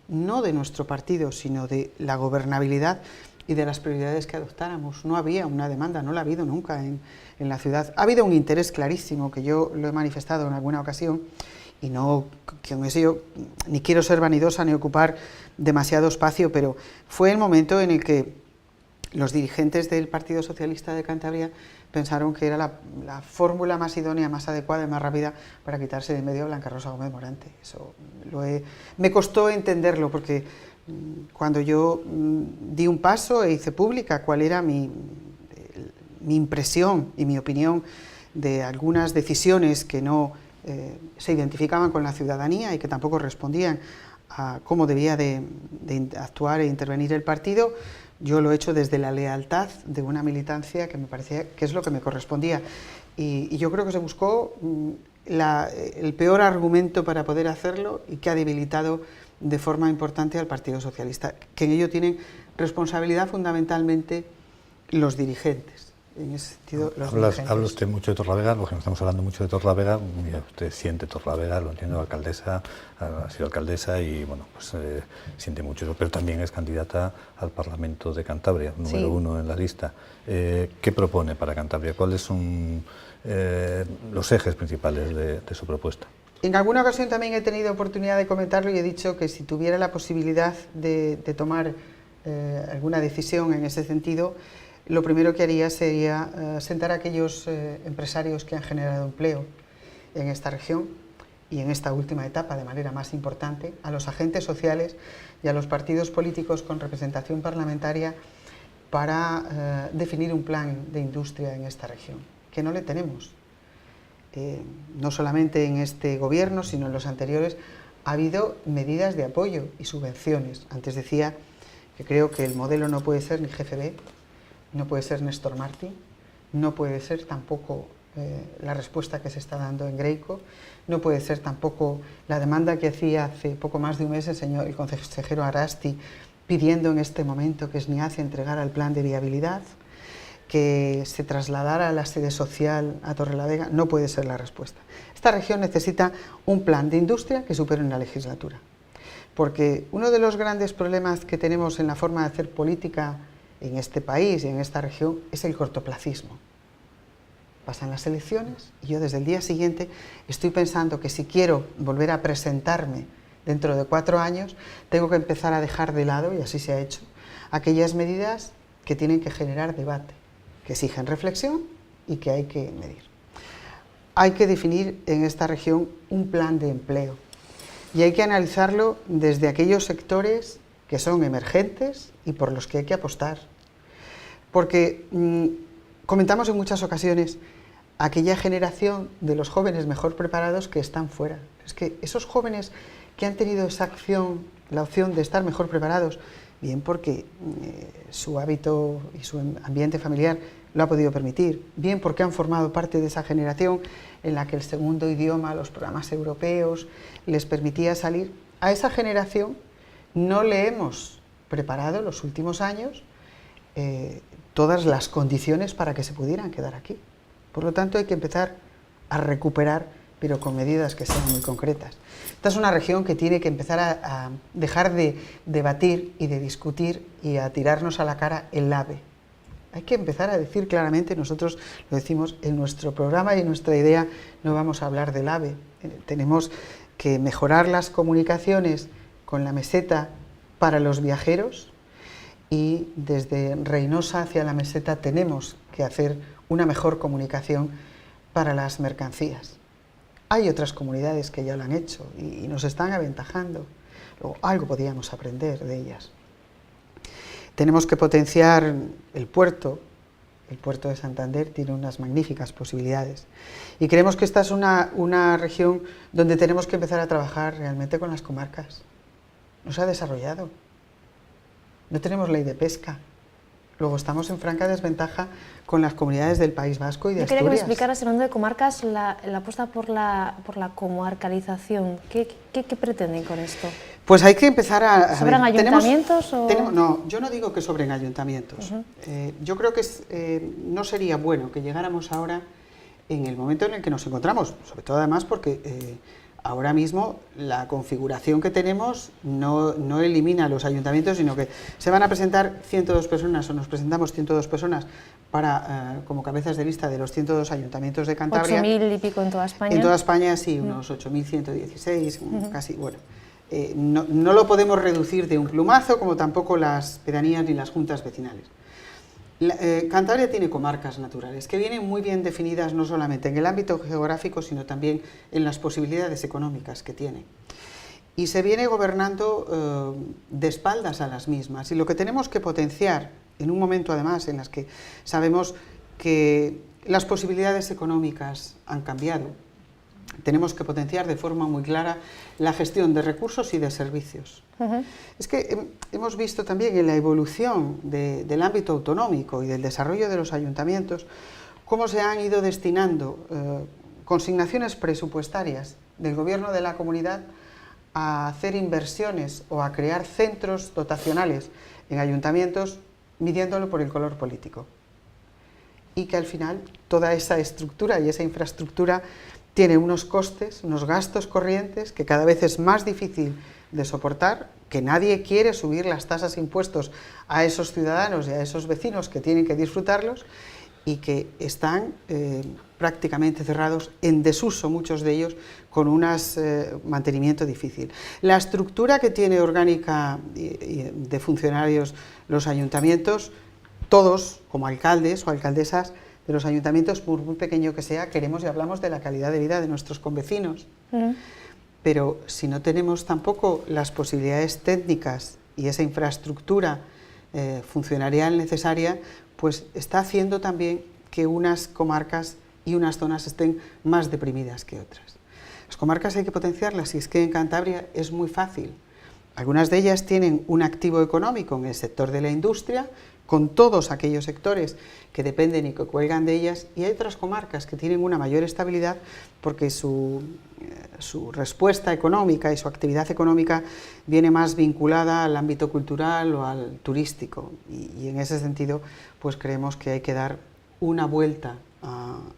no de nuestro partido, sino de la gobernabilidad y de las prioridades que adoptáramos. No había una demanda, no la ha habido nunca en la ciudad. Ha habido un interés clarísimo, que yo lo he manifestado en alguna ocasión, y no, con eso yo ni quiero ser vanidosa ni ocupar demasiado espacio, pero fue el momento en el que los dirigentes del Partido Socialista de Cantabria pensaron que era la fórmula más idónea, más adecuada y más rápida para quitarse de en medio a Blanca Rosa Gómez Morante. Eso me costó entenderlo, porque cuando yo di un paso e hice pública cuál era mi impresión y mi opinión de algunas decisiones que no se identificaban con la ciudadanía y que tampoco respondían a cómo debía de actuar e intervenir el partido, yo lo he hecho desde la lealtad de una militancia que me parecía que es lo que me correspondía. Y yo creo que se buscó el peor argumento para poder hacerlo, y que ha debilitado de forma importante al Partido Socialista, que en ello tienen responsabilidad fundamentalmente los dirigentes. En ese sentido, habla usted mucho de Torrelavega, porque estamos hablando mucho de Torrelavega. Usted siente Torrelavega, lo entiendo, alcaldesa, ha sido alcaldesa y bueno, pues siente mucho eso, pero también es candidata al Parlamento de Cantabria, número 1 en la lista. ¿Qué propone para Cantabria? ¿Cuáles son los ejes principales de su propuesta? En alguna ocasión también he tenido oportunidad de comentarlo y he dicho que si tuviera la posibilidad de tomar alguna decisión en ese sentido, lo primero que haría sería sentar a aquellos empresarios que han generado empleo en esta región y en esta última etapa de manera más importante, a los agentes sociales y a los partidos políticos con representación parlamentaria para definir un plan de industria en esta región, que no le tenemos. No solamente en este gobierno, sino en los anteriores, ha habido medidas de apoyo y subvenciones. Antes decía que creo que el modelo no puede ser ni GFB, no puede ser Néstor Martín, no puede ser tampoco la respuesta que se está dando en Greico, no puede ser tampoco la demanda que hacía hace poco más de un mes el consejero Arasti pidiendo en este momento que SNIACE entregara el plan de viabilidad, que se trasladara la sede social a Torrelavega. No puede ser la respuesta. Esta región necesita un plan de industria que supere una legislatura, porque uno de los grandes problemas que tenemos en la forma de hacer política en este país y en esta región es el cortoplacismo. Pasan las elecciones y yo desde el día siguiente estoy pensando que si quiero volver a presentarme dentro de 4 años, tengo que empezar a dejar de lado, y así se ha hecho, aquellas medidas que tienen que generar debate, que exigen reflexión y que hay que medir. Hay que definir en esta región un plan de empleo y hay que analizarlo desde aquellos sectores que son emergentes y por los que hay que apostar. Porque comentamos en muchas ocasiones aquella generación de los jóvenes mejor preparados que están fuera. Es que esos jóvenes que han tenido esa opción, la opción de estar mejor preparados, bien porque su hábito y su ambiente familiar lo ha podido permitir, bien porque han formado parte de esa generación en la que el segundo idioma, los programas europeos, les permitía salir. A esa generación no le hemos preparado en los últimos años todas las condiciones para que se pudieran quedar aquí. Por lo tanto, hay que empezar a recuperar, pero con medidas que sean muy concretas. Esta es una región que tiene que empezar a dejar de debatir y de discutir y a tirarnos a la cara el AVE. Hay que empezar a decir claramente, nosotros lo decimos en nuestro programa y en nuestra idea, no vamos a hablar del AVE. Tenemos que mejorar las comunicaciones con la meseta para los viajeros y desde Reynosa hacia la meseta tenemos que hacer una mejor comunicación para las mercancías. Hay otras comunidades que ya lo han hecho y nos están aventajando. Luego, algo podríamos aprender de ellas. Tenemos que potenciar el puerto de Santander tiene unas magníficas posibilidades y creemos que esta es una región donde tenemos que empezar a trabajar realmente con las comarcas. No se ha desarrollado, no tenemos ley de pesca, luego estamos en franca desventaja con las comunidades del País Vasco y de Asturias. Yo quería que me explicaras, hablando de comarcas, la apuesta por la comarcalización. ¿Qué pretenden con esto? Pues hay que empezar a... ¿Sobran ayuntamientos? No, yo no digo que sobren ayuntamientos. Yo creo que no sería bueno que llegáramos ahora en el momento en el que nos encontramos, sobre todo además porque ahora mismo la configuración que tenemos no elimina los ayuntamientos, sino que se van a presentar 102 personas, o nos presentamos 102 personas como cabezas de lista de los 102 ayuntamientos de Cantabria. 8.000 y pico en toda España. En toda España sí, unos 8.116, casi, bueno. No lo podemos reducir de un plumazo, como tampoco las pedanías ni las juntas vecinales. Cantabria tiene comarcas naturales que vienen muy bien definidas no solamente en el ámbito geográfico, sino también en las posibilidades económicas que tiene. Y se viene gobernando de espaldas a las mismas. Y lo que tenemos que potenciar, en un momento además en las que sabemos que las posibilidades económicas han cambiado, tenemos que potenciar de forma muy clara la gestión de recursos y de servicios. Es que hemos visto también en la evolución del ámbito autonómico y del desarrollo de los ayuntamientos cómo se han ido destinando consignaciones presupuestarias del gobierno de la comunidad a hacer inversiones o a crear centros dotacionales en ayuntamientos midiéndolo por el color político. Y que al final toda esa estructura y esa infraestructura tiene unos costes, unos gastos corrientes que cada vez es más difícil de soportar, que nadie quiere subir las tasas e impuestos a esos ciudadanos y a esos vecinos que tienen que disfrutarlos y que están prácticamente cerrados, en desuso muchos de ellos, con un mantenimiento difícil. La estructura que tiene orgánica de funcionarios los ayuntamientos todos, como alcaldes o alcaldesas de los ayuntamientos, por muy pequeño que sea, queremos y hablamos de la calidad de vida de nuestros convecinos. Pero si no tenemos tampoco las posibilidades técnicas y esa infraestructura funcionarial necesaria, pues está haciendo también que unas comarcas y unas zonas estén más deprimidas que otras. Las comarcas hay que potenciarlas, y es que en Cantabria es muy fácil. Algunas de ellas tienen un activo económico en el sector de la industria, con todos aquellos sectores que dependen y que cuelgan de ellas, y hay otras comarcas que tienen una mayor estabilidad porque su respuesta económica y su actividad económica viene más vinculada al ámbito cultural o al turístico, y en ese sentido pues creemos que hay que dar una vuelta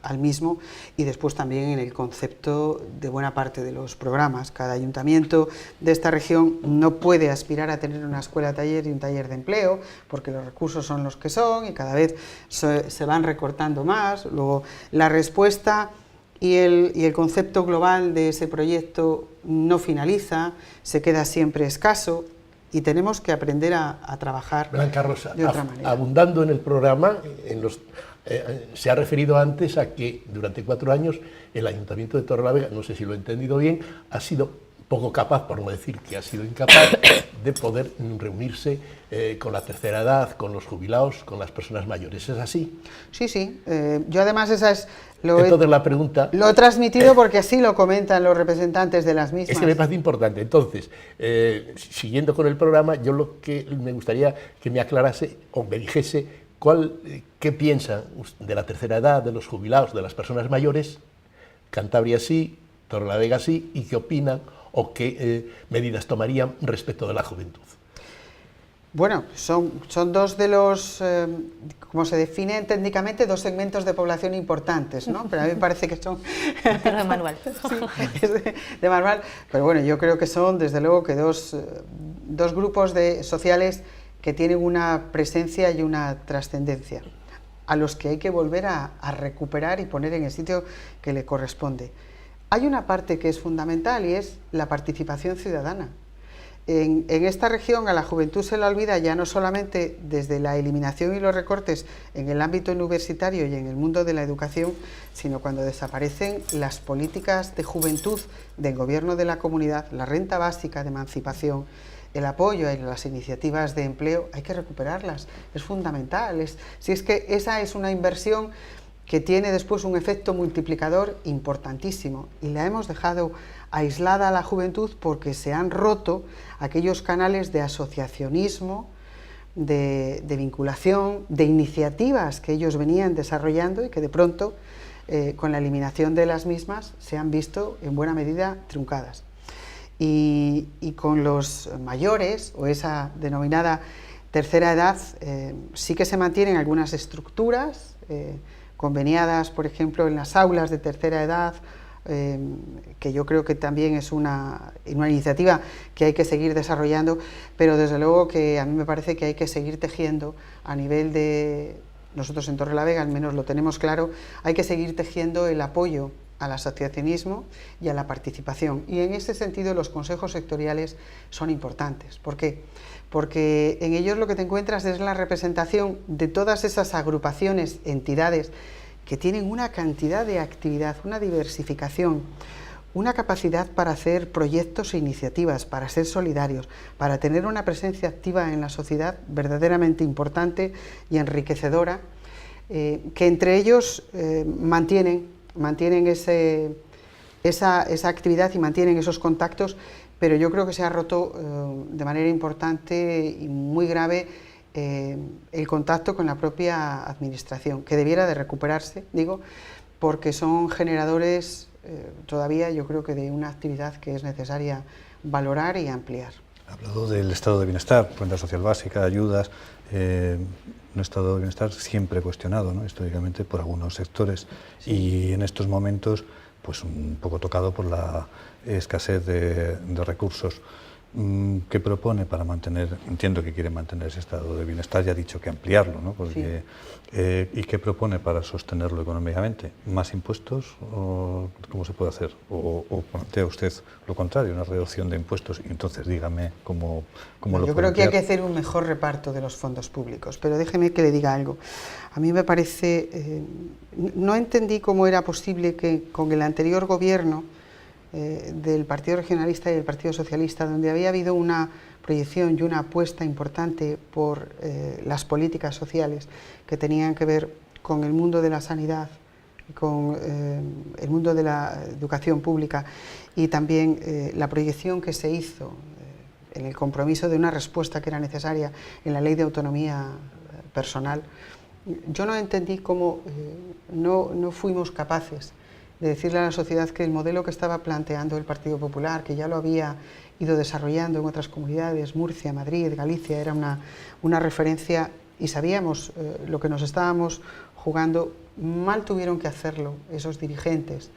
al mismo, y después también en el concepto de buena parte de los programas. Cada ayuntamiento de esta región no puede aspirar a tener una escuela taller y un taller de empleo, porque los recursos son los que son y cada vez se van recortando más. Luego la respuesta y el concepto global de ese proyecto no finaliza, se queda siempre escaso, y tenemos que aprender a trabajar Blanca Rosa, de otra manera. Abundando en el programa, se ha referido antes a que durante 4 años el Ayuntamiento de Torrelavega, no sé si lo he entendido bien, ha sido poco capaz, por no decir que ha sido incapaz, de poder reunirse con la tercera edad, con los jubilados, con las personas mayores. ¿Es así? Sí, sí. Yo además Entonces la pregunta... Lo he transmitido porque así lo comentan los representantes de las mismas. Es que me parece importante. Entonces, siguiendo con el programa, yo lo que me gustaría que me aclarase o me dijese qué piensa de la tercera edad, de los jubilados, de las personas mayores, Cantabria sí, Torrelavega sí, y qué opinan o qué medidas tomarían respecto de la juventud. Bueno, son dos de los, como se definen técnicamente, dos segmentos de población importantes, ¿no? Pero a mí me parece que son... Pero de manual. Sí, es de manual, pero bueno, yo creo que son, desde luego, que dos grupos sociales que tienen una presencia y una trascendencia, a los que hay que volver a recuperar y poner en el sitio que le corresponde. Hay una parte que es fundamental, y es la participación ciudadana. En esta región a la juventud se la olvida, ya no solamente desde la eliminación y los recortes en el ámbito universitario y en el mundo de la educación, sino cuando desaparecen las políticas de juventud del gobierno de la comunidad, la renta básica de emancipación, el apoyo a las iniciativas de empleo. Hay que recuperarlas, es fundamental. Si es que esa es una inversión que tiene después un efecto multiplicador importantísimo, y la hemos dejado aislada a la juventud porque se han roto aquellos canales de asociacionismo, de vinculación, de iniciativas que ellos venían desarrollando y que de pronto, con la eliminación de las mismas, se han visto en buena medida truncadas. Y con los mayores, o esa denominada tercera edad, sí que se mantienen algunas estructuras conveniadas, por ejemplo, en las aulas de tercera edad, que yo creo que también es una iniciativa que hay que seguir desarrollando, pero desde luego que a mí me parece que hay que seguir tejiendo a nivel de... Nosotros en Torrelavega al menos lo tenemos claro, hay que seguir tejiendo el apoyo al asociacionismo y a la participación, y en ese sentido los consejos sectoriales son importantes. ¿Por qué? Porque en ellos lo que te encuentras es la representación de todas esas agrupaciones, entidades que tienen una cantidad de actividad, una diversificación, una capacidad para hacer proyectos e iniciativas, para ser solidarios, para tener una presencia activa en la sociedad verdaderamente importante y enriquecedora, que entre ellos mantienen esa actividad y mantienen esos contactos, pero yo creo que se ha roto de manera importante y muy grave el contacto con la propia administración, que debiera de recuperarse, digo, porque son generadores todavía, yo creo que de una actividad que es necesaria valorar y ampliar. Ha hablado del estado de bienestar, renta social básica, ayudas, un estado de bienestar siempre cuestionado, ¿no?, históricamente por algunos sectores, sí, y en estos momentos pues un poco tocado por la escasez de recursos. ¿Qué propone para mantener, entiendo que quiere mantener ese estado de bienestar, ya ha dicho que ampliarlo, ¿no? Porque, ¿y qué propone para sostenerlo económicamente? ¿Más impuestos? ¿O cómo se puede hacer? ¿O plantea usted lo contrario, una reducción de impuestos? Y entonces dígame cómo lo Yo creo que hay que hacer un mejor reparto de los fondos públicos, pero déjeme que le diga algo. A mí me parece, no entendí cómo era posible que con el anterior gobierno del Partido Regionalista y del Partido Socialista, donde había habido una proyección y una apuesta importante por las políticas sociales que tenían que ver con el mundo de la sanidad, con el mundo de la educación pública y también la proyección que se hizo en el compromiso de una respuesta que era necesaria en la Ley de Autonomía Personal. Yo no entendí cómo no fuimos capaces de decirle a la sociedad que el modelo que estaba planteando el Partido Popular, que ya lo había ido desarrollando en otras comunidades, Murcia, Madrid, Galicia, era una referencia y sabíamos lo que nos estábamos jugando. Mal tuvieron que hacerlo esos dirigentes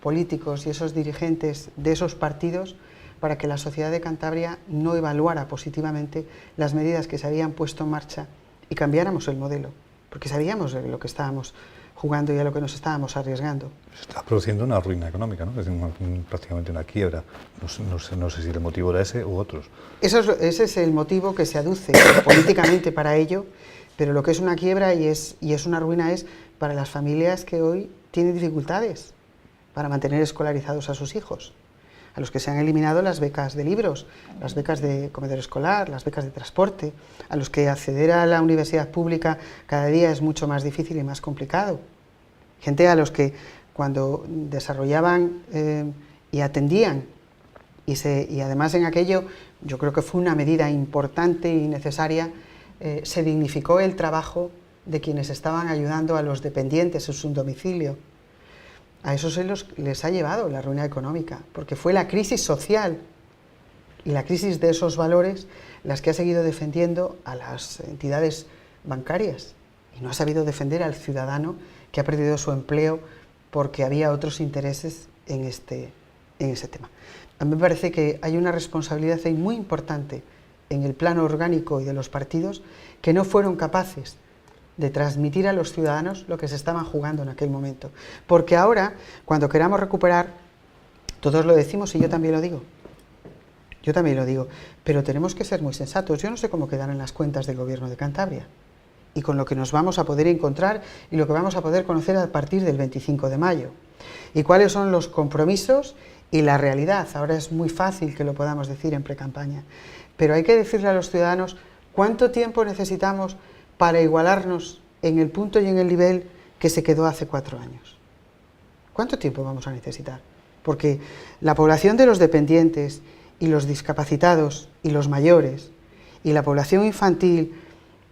políticos y esos dirigentes de esos partidos para que la sociedad de Cantabria no evaluara positivamente las medidas que se habían puesto en marcha y cambiáramos el modelo, porque sabíamos lo que estábamos jugando y a lo que nos estábamos arriesgando. Se está produciendo una ruina económica, ¿no? Es decir, prácticamente una quiebra. No sé si el motivo era ese u otros. Ese es el motivo que se aduce políticamente para ello, pero lo que es una quiebra y es una ruina es para las familias que hoy tienen dificultades para mantener escolarizados a sus hijos, a los que se han eliminado las becas de libros, las becas de comedor escolar, las becas de transporte, a los que acceder a la universidad pública cada día es mucho más difícil y más complicado. Gente a los que cuando desarrollaban y atendían, y además en aquello yo creo que fue una medida importante y necesaria, se dignificó el trabajo de quienes estaban ayudando a los dependientes en su domicilio. A esos les ha llevado la ruina económica, porque fue la crisis social y la crisis de esos valores las que ha seguido defendiendo a las entidades bancarias y no ha sabido defender al ciudadano que ha perdido su empleo porque había otros intereses en ese tema. A mí me parece que hay una responsabilidad ahí muy importante en el plano orgánico y de los partidos que no fueron capaces de transmitir a los ciudadanos lo que se estaban jugando en aquel momento. Porque ahora, cuando queramos recuperar, todos lo decimos y yo también lo digo, pero tenemos que ser muy sensatos. Yo no sé cómo quedarán las cuentas del Gobierno de Cantabria y con lo que nos vamos a poder encontrar y lo que vamos a poder conocer a partir del 25 de mayo. Y cuáles son los compromisos y la realidad. Ahora es muy fácil que lo podamos decir en precampaña, pero hay que decirle a los ciudadanos cuánto tiempo necesitamos para igualarnos en el punto y en el nivel que se quedó hace 4 años. ¿Cuánto tiempo vamos a necesitar? Porque la población de los dependientes y los discapacitados y los mayores y la población infantil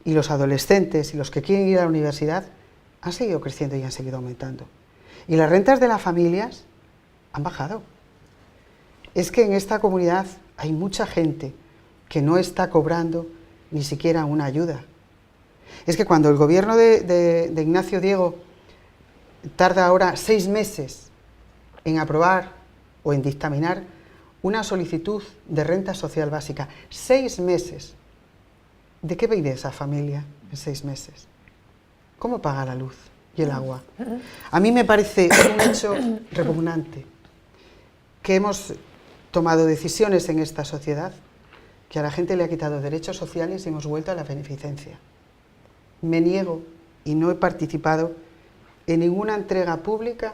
y los adolescentes y los que quieren ir a la universidad han seguido creciendo y han seguido aumentando. Y las rentas de las familias han bajado. Es que en esta comunidad hay mucha gente que no está cobrando ni siquiera una ayuda. Es que cuando el gobierno de Ignacio Diego tarda ahora 6 meses en aprobar o en dictaminar una solicitud de renta social básica, 6 meses, ¿de qué vive esa familia en 6 meses? ¿Cómo paga la luz y el agua? A mí me parece un hecho repugnante que hemos tomado decisiones en esta sociedad que a la gente le ha quitado derechos sociales y hemos vuelto a la beneficencia. Me niego y no he participado en ninguna entrega pública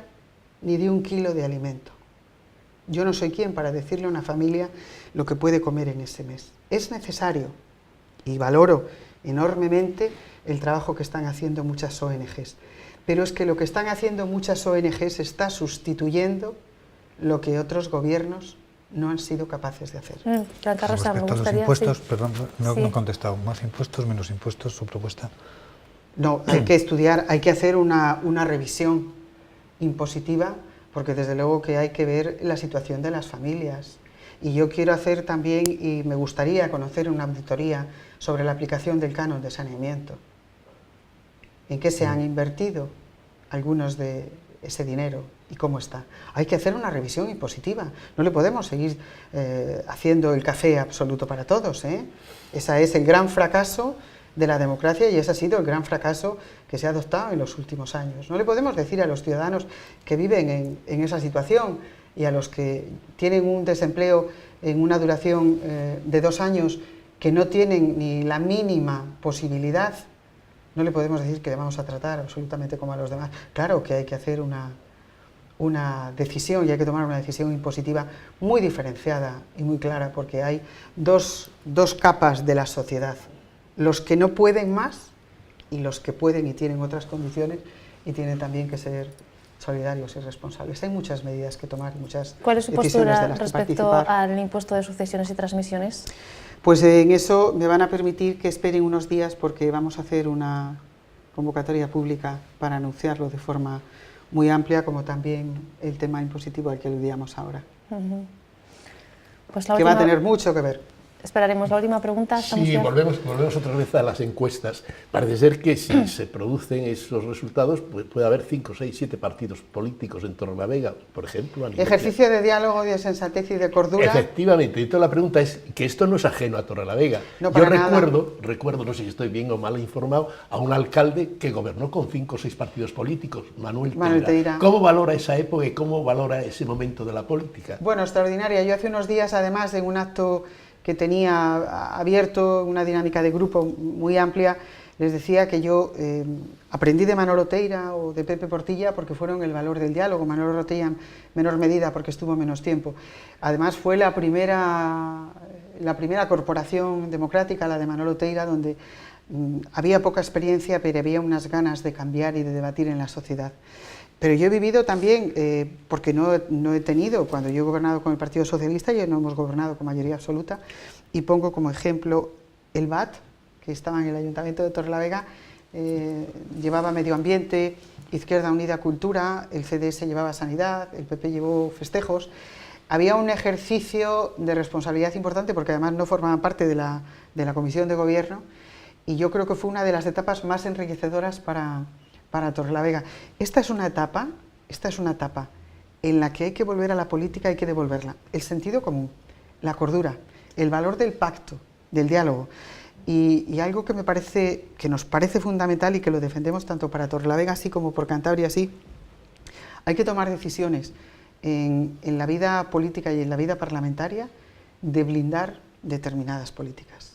ni de 1 kilo de alimento. Yo no soy quien para decirle a una familia lo que puede comer en ese mes. Es necesario y valoro enormemente el trabajo que están haciendo muchas ONGs, pero es que lo que están haciendo muchas ONGs está sustituyendo lo que otros gobiernos no han sido capaces de hacer. Rosa, me respecto a los gustaría, impuestos, sí. perdón, no Sí. he contestado. ¿Más impuestos, menos impuestos, su propuesta? No, hay que estudiar, hay que hacer una revisión impositiva, porque desde luego que hay que ver la situación de las familias. Y yo quiero hacer también, y me gustaría conocer una auditoría sobre la aplicación del canon de saneamiento. ¿En qué se han invertido algunos de ese dinero y cómo está. Hay que hacer una revisión impositiva. No le podemos seguir haciendo el café absoluto para todos, ¿eh? Ese es el gran fracaso de la democracia y ese ha sido el gran fracaso que se ha adoptado en los últimos años. No le podemos decir a los ciudadanos que viven en esa situación y a los que tienen un desempleo en una duración de 2 años que no tienen ni la mínima posibilidad, no le podemos decir que le vamos a tratar absolutamente como a los demás. Claro que hay que hacer una decisión y hay que tomar una decisión impositiva muy diferenciada y muy clara, porque hay dos capas de la sociedad: los que no pueden más y los que pueden y tienen otras condiciones y tienen también que ser solidarios y responsables. Hay muchas medidas que tomar y muchas ¿Cuál es su decisiones postura de las que respecto participar. al impuesto de sucesiones y transmisiones? Pues en eso me van a permitir que esperen unos días, porque vamos a hacer una convocatoria pública para anunciarlo de forma muy amplia, como también el tema impositivo al que aludíamos ahora, Pues que va a tener mucho que ver. Esperaremos la última pregunta. Sí, volvemos otra vez a las encuestas. Parece ser que si se producen esos resultados, pues puede haber 5, 6, 7 partidos políticos en Torrelavega, por ejemplo. A nivel Ejercicio de diálogo, de sensatez y de cordura. Efectivamente, y toda la pregunta es que esto no es ajeno a Torrelavega. No, Yo para nada. recuerdo, no sé si estoy bien o mal informado, a un alcalde que gobernó con 5 o 6 partidos políticos, Manuel Teira. ¿Cómo valora esa época y cómo valora ese momento de la política? Bueno, extraordinaria. Yo hace unos días, además, en un acto que tenía abierto, una dinámica de grupo muy amplia, les decía que yo aprendí de Manolo Teira o de Pepe Portilla porque fueron el valor del diálogo. Manolo Teira en menor medida porque estuvo menos tiempo. Además fue la primera corporación democrática, la de Manolo Teira, donde había poca experiencia, pero había unas ganas de cambiar y de debatir en la sociedad. Pero yo he vivido también, porque no he tenido, cuando yo he gobernado con el Partido Socialista, ya no hemos gobernado con mayoría absoluta, y pongo como ejemplo el BAT, que estaba en el Ayuntamiento de Torrelavega, llevaba Medio Ambiente, Izquierda Unida Cultura, el CDS llevaba Sanidad, el PP llevó Festejos. Había un ejercicio de responsabilidad importante, porque además no formaban parte de la Comisión de Gobierno, y yo creo que fue una de las etapas más enriquecedoras para Torrelavega. Esta es una etapa en la que hay que volver a la política, hay que devolverla. El sentido común, la cordura, el valor del pacto, del diálogo. Y algo que nos parece fundamental y que lo defendemos tanto para Torrelavega así como por Cantabria así, hay que tomar decisiones en la vida política y en la vida parlamentaria de blindar determinadas políticas.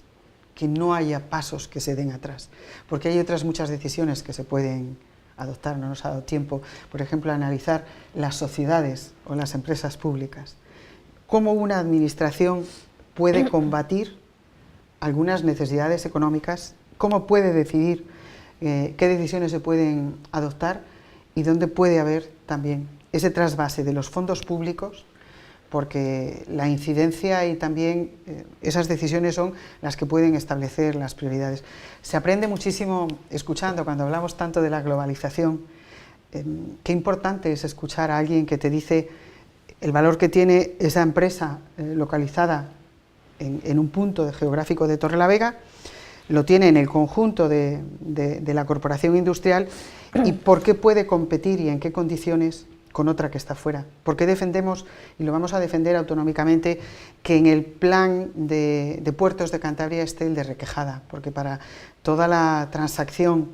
Que no haya pasos que se den atrás, porque hay otras muchas decisiones que se pueden adoptar. No nos ha dado tiempo, por ejemplo, a analizar las sociedades o las empresas públicas, cómo una administración puede combatir algunas necesidades económicas, cómo puede decidir qué decisiones se pueden adoptar y dónde puede haber también ese trasvase de los fondos públicos, porque la incidencia y también esas decisiones son las que pueden establecer las prioridades. Se aprende muchísimo escuchando, cuando hablamos tanto de la globalización, qué importante es escuchar a alguien que te dice el valor que tiene esa empresa localizada en un punto geográfico de Torrelavega, lo tiene en el conjunto de la corporación industrial, y por qué puede competir y en qué condiciones con otra que está fuera. ¿Por qué defendemos, y lo vamos a defender autonómicamente, que en el plan de puertos de Cantabria esté el de Requejada? Porque para toda la transacción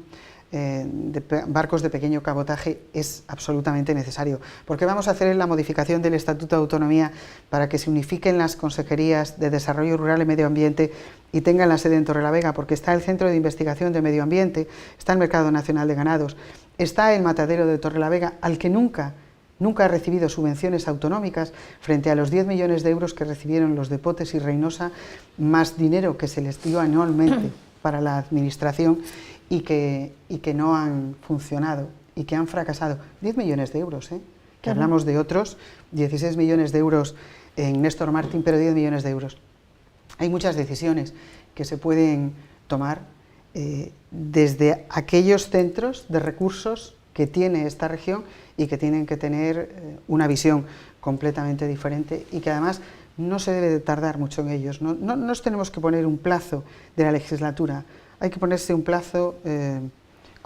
de barcos de pequeño cabotaje es absolutamente necesario. ¿Por qué vamos a hacer la modificación del Estatuto de Autonomía para que se unifiquen las consejerías de Desarrollo Rural y Medio Ambiente y tengan la sede en Torrelavega? Porque está el Centro de Investigación de Medio Ambiente, está el Mercado Nacional de Ganados, está el Matadero de Torrelavega, al que nunca ha recibido subvenciones autonómicas, frente a los 10 millones de euros que recibieron los de Potes y Reynosa, más dinero que se les dio anualmente para la administración y que no han funcionado y que han fracasado. 10 millones de euros, que hablamos de otros, 16 millones de euros en Néstor Martín, pero 10 millones de euros. Hay muchas decisiones que se pueden tomar desde aquellos centros de recursos que tiene esta región y que tienen que tener una visión completamente diferente y que además no se debe de tardar mucho en ellos. No nos tenemos que poner un plazo de la legislatura, hay que ponerse un plazo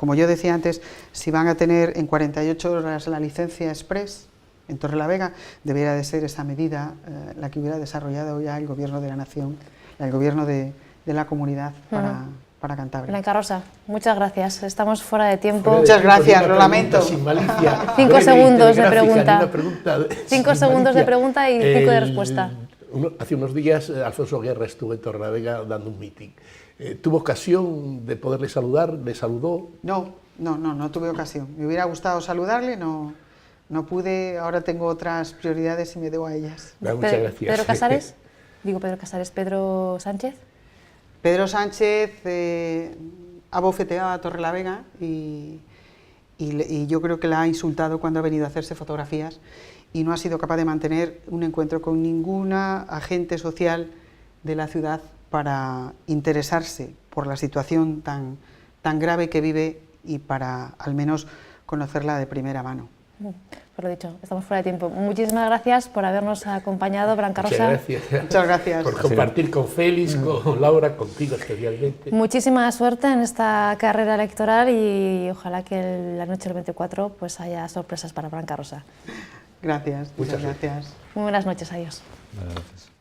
como yo decía antes, si van a tener en 48 horas la licencia express en Torrelavega, debería de ser esa medida la que hubiera desarrollado ya el Gobierno de la Nación, el Gobierno de la comunidad para Cantabria. Blanca Rosa, muchas gracias. Estamos fuera de tiempo. Muchas gracias, lo lamento. Sin malicia, 5 breve, segundos de telegráfica, pregunta. ni una 5 sin segundos de malicia. pregunta y 5 de respuesta. Hace unos días Alfonso Guerra estuvo en Torrelavega dando un meeting. ¿Tuvo ocasión de poderle saludar? ¿Le saludó? No tuve ocasión. Me hubiera gustado saludarle, no pude, ahora tengo otras prioridades y me debo a ellas. Muchas gracias. ¿Pedro Casares? Digo Pedro Casares, ¿Pedro Sánchez? Pedro Sánchez ha bofeteado a Torrelavega y yo creo que la ha insultado cuando ha venido a hacerse fotografías y no ha sido capaz de mantener un encuentro con ninguna agente social de la ciudad para interesarse por la situación tan grave que vive y para al menos conocerla de primera mano. Por lo dicho, estamos fuera de tiempo. Muchísimas gracias por habernos acompañado, Blanca Rosa. Muchas gracias. Por compartir con Félix, con Laura, contigo especialmente. Muchísima suerte en esta carrera electoral y ojalá que la noche del 24 pues haya sorpresas para Blanca Rosa. Gracias, muchas gracias. Muy buenas noches, adiós. Gracias.